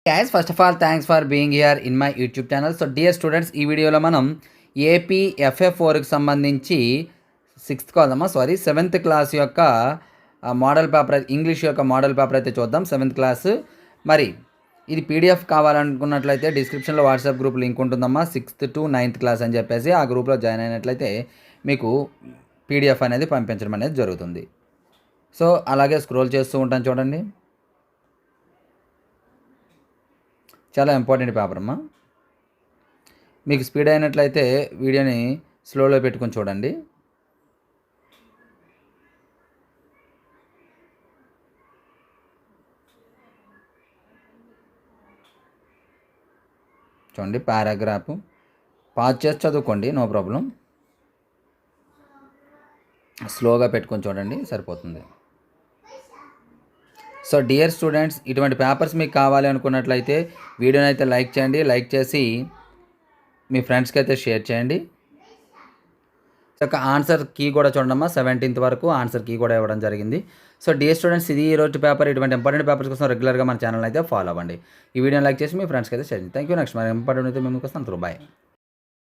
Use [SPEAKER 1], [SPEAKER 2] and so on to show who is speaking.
[SPEAKER 1] Guys first of all thanks for being here in my YouTube channel. So dear students, ఈ వీడియోలో మనం AP FF4కి సంబంధించి seventh class యొక్క model paper, English యొక్క model paper అయితే చూద్దాం. Seventh class. మరి ఇది పీడిఎఫ్ కావాలనుకున్నట్లయితే డిస్క్రిప్షన్లో వాట్సాప్ గ్రూప్ లింక్ ఉంటుందమ్మా. 6th to 9th క్లాస్ అని చెప్పేసి ఆ గ్రూప్లో జాయిన్ అయినట్లయితే మీకు పీడిఎఫ్ అనేది పంపించడం అనేది జరుగుతుంది. సో అలాగే స్క్రోల్ చేస్తూ ఉంటాను చూడండి. చాలా ఇంపార్టెంట్ పేపర్ అమ్మా. మీకు స్పీడ్ అయినట్లయితే వీడియోని స్లోలో పెట్టుకొని చూడండి. చూడండి, పారాగ్రాఫ్ పాజ్ చేసి చదువుకోండి, నో ప్రాబ్లం. స్లోగా పెట్టుకొని చూడండి, సరిపోతుంది. సో డియర్ స్టూడెంట్స్, ఇటువంటి పేపర్స్ మీకు కావాలి అనుకున్నట్లయితే వీడియోని అయితే లైక్ చేయండి. లైక్ చేసి మీ ఫ్రెండ్స్కి అయితే షేర్ చేయండి. ఒక ఆన్సర్ కీ కూడా చూడండమ్మా. 17th వరకు ఆన్సర్ కీ కూడా ఇవ్వడం జరిగింది. సో డియర్ స్టూడెంట్స్, ఇది ఈ రోజు పేపర్. ఇటువంటి ఇంపార్టెంట్ పేపర్స్ కోసం రెగ్యులర్గా మన ఛానల్ అయితే ఫాలో అవ్వండి. ఈ వీడియోని లైక్ చేసి మీ ఫ్రెండ్స్కి అయితే షేర్ చేయండి. Thank you. నెక్స్ట్ మరి ఇంపార్టెంట్ అయితే మేము కోసం బాయ్.